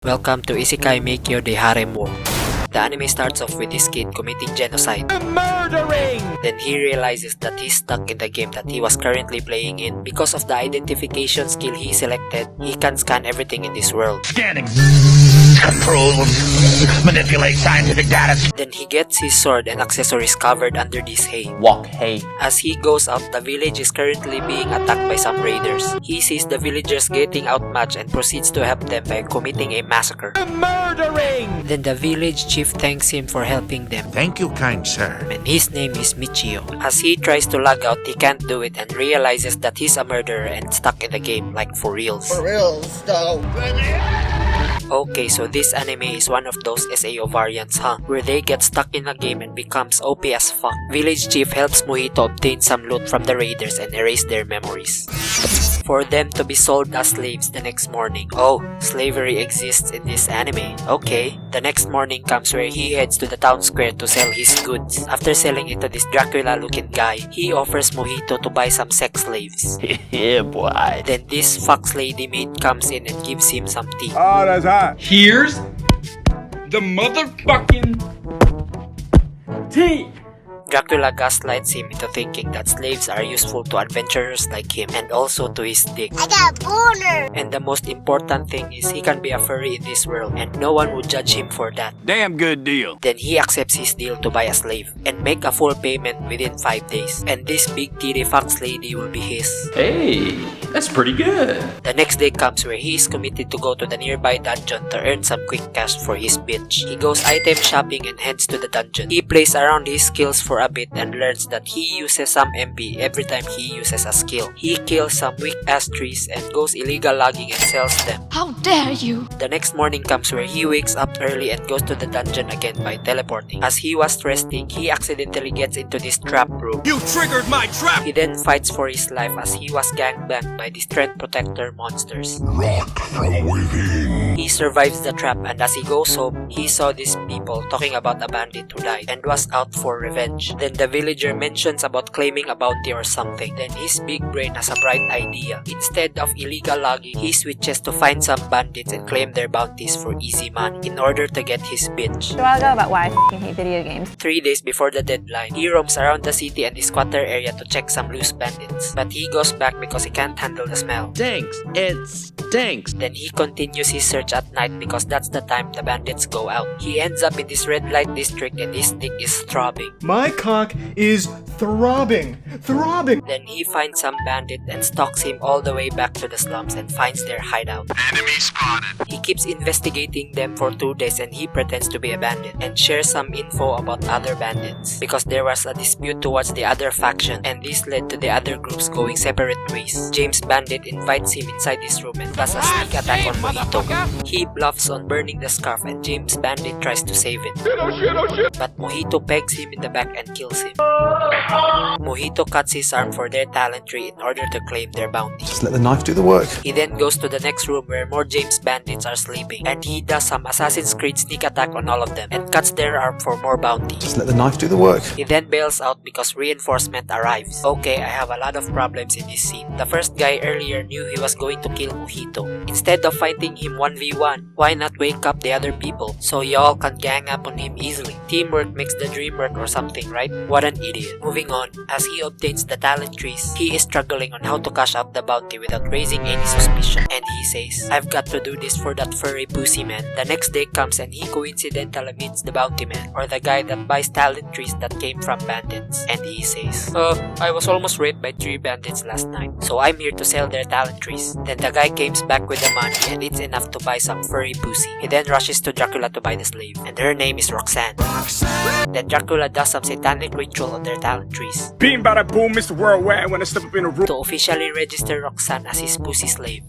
Welcome to Isekai Meikyuu the Harem War. The anime starts off with this kid committing genocide. Murdering! Then he realizes that he's stuck in the game that he was currently playing in. Because of the identification skill he selected, he can scan everything in this world. Scanning. Control. Manipulate scientific data. Then he gets his sword and accessories covered under this hay. Walk hay. As he goes out, the village is currently being attacked by some raiders. He sees the villagers getting outmatched and proceeds to help them by committing a massacre. Murdering! Then the village chief thanks him for helping them. Thank you, kind sir. And his name is Meikyuu. As he tries to log out, he can't do it and realizes that he's a murderer and stuck in the game, like for reals. For reals, though. Okay, so this anime is one of those SAO variants, huh? Where they get stuck in a game and becomes OP as fuck. Village chief helps Mojito obtain some loot from the raiders and erase their memories. For them to be sold as slaves the next morning. Oh, slavery exists in this anime. Okay. The next morning comes where he heads to the town square to sell his goods. After selling it to this Dracula-looking guy, he offers Mojito to buy some sex slaves. Yeah, boy. Then this fox lady maid comes in and gives him some tea. Oh, that's hot. Here's the motherfucking tea. Dracula gaslights him into thinking that slaves are useful to adventurers like him and also to his dick. I got a boner. And the most important thing is he can be a furry in this world and no one would judge him for that. Damn good deal. Then he accepts his deal to buy a slave and make a full payment within 5 days. And this big titty fox lady will be his. Hey, that's pretty good. The next day comes where he is committed to go to the nearby dungeon to earn some quick cash for his bitch. He goes item shopping and heads to the dungeon. He plays around his skills for a bit and learns that he uses some MP every time he uses a skill. He kills some weak ass trees and goes illegal logging and sells them. How dare you! The next morning comes where he wakes up early and goes to the dungeon again by teleporting. As he was resting, he accidentally gets into this trap room. You triggered my trap! He then fights for his life as he was gangbanged by the strength protector monsters. Rot from within. He survives the trap and as he goes home, he saw these people talking about a bandit who died and was out for revenge. Then the villager mentions about claiming a bounty or something. Then his big brain has a bright idea. Instead of illegal logging, he switches to find some bandits and claim their bounties for easy money in order to get his bitch. So I'll go about why I f***ing hate video games. 3 days before the deadline, he roams around the city and the squatter area to check some loose bandits. But he goes back because he can't handle the smell. Stinks. It stinks. Then he continues his search at night because that's the time the bandits go out. He ends up in this red light district and his dick is throbbing. My cock is throbbing. Then he finds some bandit and stalks him all the way back to the slums and finds their hideout. Enemy spotted. He keeps investigating them for 2 days and he pretends to be a bandit and shares some info about other bandits because there was a dispute towards the other faction and this led to the other groups going separate ways. James Bandit invites him inside his room and does a sneak attack on Mojito. He bluffs on burning the scarf and James Bandit tries to save him. But Mojito pegs him in the back and kills him. Mojito cuts his arm for their talent tree in order to claim their bounty. Just let the knife do the work. He then goes to the next room where more James Bandits are sleeping and he does some Assassin's Creed sneak attack on all of them and cuts their arm for more bounty. Just let the knife do the work. He then bails out because reinforcement arrives. Okay, I have a lot of problems in this scene. The first guy earlier knew he was going to kill Mojito. Instead of fighting him 1v1, why not wake up the other people so y'all can gang up on him easily? Teamwork makes the dream work or something, right? What an idiot. Moving on, as he obtains the talent trees, he is struggling on how to cash out the bounty without raising any suspicion. And he says, I've got to do this for that furry pussy man. The next day comes and he coincidentally meets the bounty man, or the guy that buys talent trees that came from bandits. And he says, I was almost raped by 3 bandits last night, so I'm here to sell their talent trees. Then the guy comes back with the money and it's enough to buy some furry pussy. He then rushes to Dracula to buy the slave, and her name is Roxanne. Then Dracula does some satanic ritual on their talent trees. Beam bada boom, Mr. Worldwide when I step up in a room. To officially register Roxanne as his pussy slave.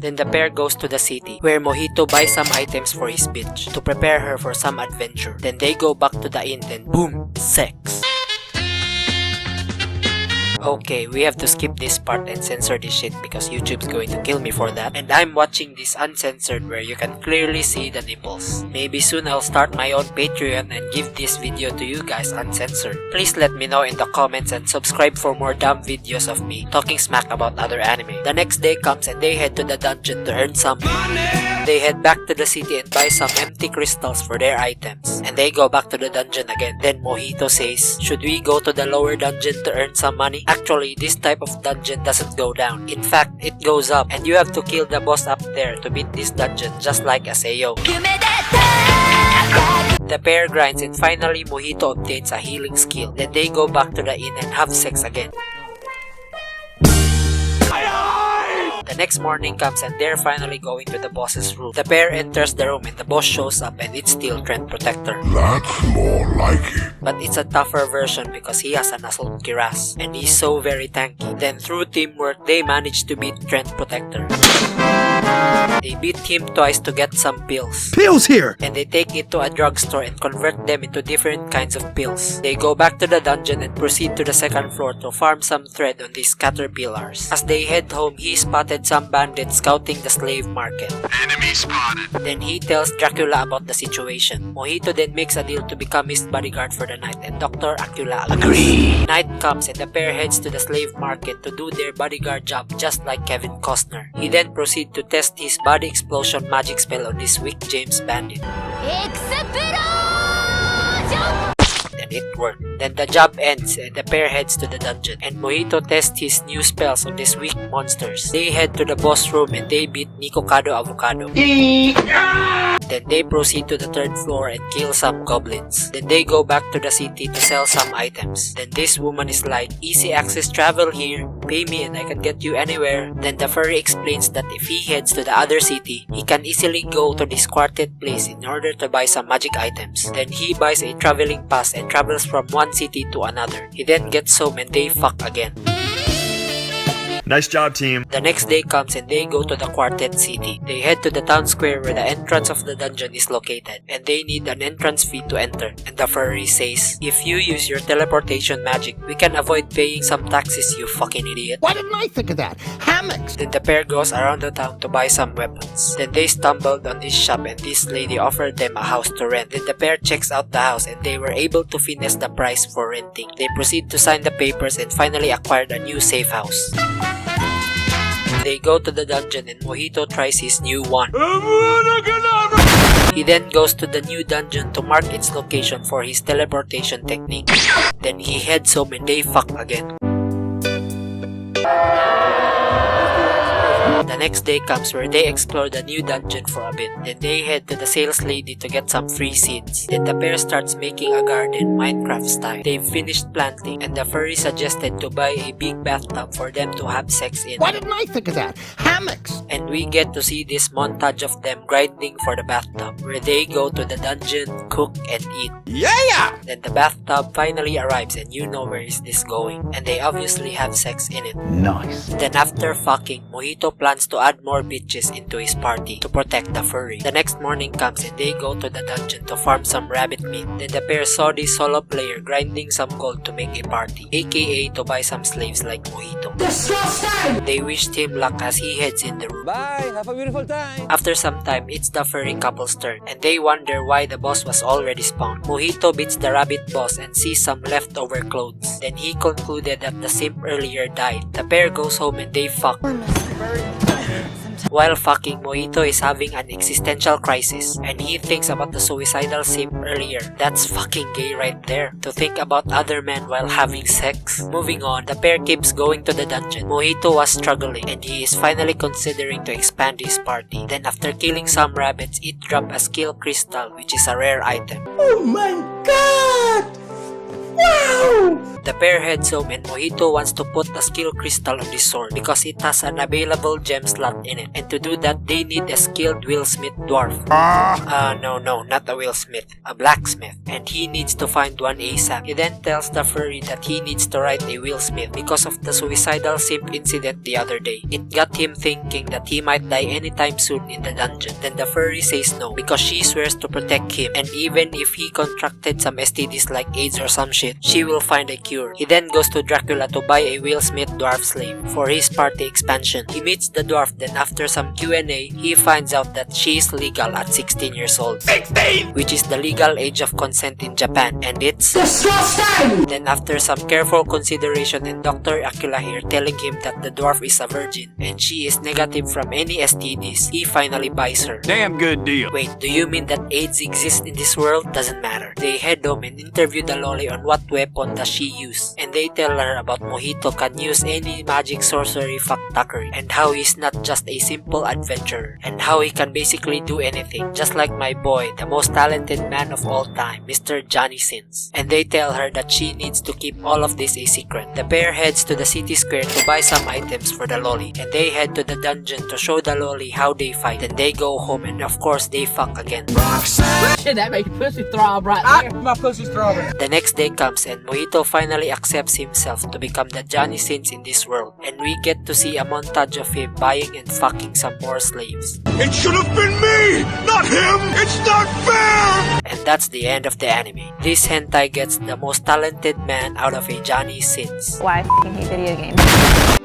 Then the pair goes to the city, where Mojito buys some items for his bitch to prepare her for some adventure. Then they go back to the inn, then boom, sex. Okay, we have to skip this part and censor this shit because YouTube's going to kill me for that. And I'm watching this uncensored where you can clearly see the nipples. Maybe soon I'll start my own Patreon and give this video to you guys uncensored. Please let me know in the comments and subscribe for more dumb videos of me talking smack about other anime. The next day comes and they head to the dungeon to earn some money. They head back to the city and buy some empty crystals for their items. And they go back to the dungeon again. Then Mojito says, should we go to the lower dungeon to earn some money? Actually, this type of dungeon doesn't go down. In fact, it goes up. And you have to kill the boss up there to beat this dungeon, just like Aseo. The pair grinds and finally Mojito obtains a healing skill. Then they go back to the inn and have sex again. The next morning comes and they're finally going to the boss's room. The pair enters the room and the boss shows up and it's still Trent Protector. That's more like it. But it's a tougher version because he has an assault cuirass and he's so very tanky. Then through teamwork, they manage to beat Trent Protector. They beat him twice to get some pills. Pills here! And they take it to a drugstore and convert them into different kinds of pills. They go back to the dungeon and proceed to the second floor to farm some thread on these caterpillars. As they head home, he spotted some bandits scouting the slave market. Enemy spotted. Then he tells Dracula about the situation. Mojito then makes a deal to become his bodyguard for the night and Dr. Acula agrees. Night comes and the pair heads to the slave market to do their bodyguard job just like Kevin Costner. He then proceeds to test his body explosion magic spell on this weak James bandit. And it worked. Then the job ends and the pair heads to the dungeon and Mojito tests his new spells on these weak monsters. They head to the boss room and they beat Nikocado Avocado. Then they proceed to the third floor and kill some goblins. Then they go back to the city to sell some items. Then this woman is like, easy access travel here, pay me and I can get you anywhere. Then the furry explains that if he heads to the other city, he can easily go to this quartet place in order to buy some magic items. Then he buys a traveling pass and travels from one city to another. He then gets home and they fuck again. Nice job, team. The next day comes and they go to the Quartet City. They head to the town square where the entrance of the dungeon is located and they need an entrance fee to enter. And the furry says, if you use your teleportation magic, we can avoid paying some taxes, you fucking idiot. Why didn't I think of that? Hammocks! Then the pair goes around the town to buy some weapons. Then they stumbled on this shop and this lady offered them a house to rent. Then the pair checks out the house and they were able to finesse the price for renting. They proceed to sign the papers and finally acquired a new safe house. They go to the dungeon and Mojito tries his new wand. He then goes to the new dungeon to mark its location for his teleportation technique. Then he heads home and they fuck again. The next day comes where they explore the new dungeon for a bit. Then they head to the sales lady to get some free seeds. Then the pair starts making a garden, Minecraft style. They've finished planting and the furry suggested to buy a big bathtub for them to have sex in. Why didn't I think of that? Hammocks! And we get to see this montage of them grinding for the bathtub, where they go to the dungeon, cook, and eat. Yeah! Then the bathtub finally arrives and you know where is this going. And they obviously have sex in it. Nice. Then after fucking, Mojito plans to add more bitches into his party to protect the furry. The next morning comes and they go to the dungeon to farm some rabbit meat. Then the pair saw this solo player grinding some gold to make a party, aka to buy some slaves like Mojito. Disgusting! They wished him luck as he heads in the room. Bye, have a beautiful time. After some time, it's the furry couple's turn and they wonder why the boss was already spawned. Mojito beats the rabbit boss and sees some leftover clothes. Then he concluded that the simp earlier died. The pair goes home and they fuck. While fucking, Mojito is having an existential crisis and he thinks about the suicidal simp earlier. That's fucking gay right there, to think about other men while having sex. Moving on, the pair keeps going to the dungeon. Mojito was struggling and he is finally considering to expand his party. Then after killing some rabbits, it dropped a skill crystal, which is a rare item. Oh my god! Wow! The pair heads home and Mojito wants to put the skill crystal on this sword because it has an available gem slot in it. And to do that, they need a skilled wheelsmith dwarf. No, not a wheelsmith, a blacksmith. And he needs to find one ASAP. He then tells the furry that he needs to write a wheelsmith because of the suicidal simp incident the other day. It got him thinking that he might die anytime soon in the dungeon. Then the furry says no because she swears to protect him, and even if he contracted some STDs like AIDS or some shit, it, she will find a cure. He then goes to Dracula to buy a Will Smith dwarf slave for his party expansion. He meets the dwarf, then after some Q&A, he finds out that she is legal at 16 years old. 16! Which is the legal age of consent in Japan, and it's disgusting! Then after some careful consideration and Dr. Akila here telling him that the dwarf is a virgin and she is negative from any STDs, he finally buys her. Damn good deal. Wait, do you mean that AIDS exists in this world? Doesn't matter. They head home and interview the loli on what weapon does she use, and they tell her about Mojito can use any magic, sorcery, fucktuckery, and how he's not just a simple adventurer, and how he can basically do anything, just like my boy, the most talented man of all time, Mr. Johnny Sins. And they tell her that she needs to keep all of this a secret. The pair heads to the city square to buy some items for the loli, and they head to the dungeon to show the loli how they fight. Then they go home and of course they fuck again. Shit, that make your pussy throb right there. My pussy's throbbing. The next day comes and Mojito finally accepts himself to become the Johnny Sins in this world, and we get to see a montage of him buying and fucking some more slaves. It should have been me, not him! It's not fair! And that's the end of the anime. This hentai gets the most talented man out of a Johnny Sins. Why I hate video games.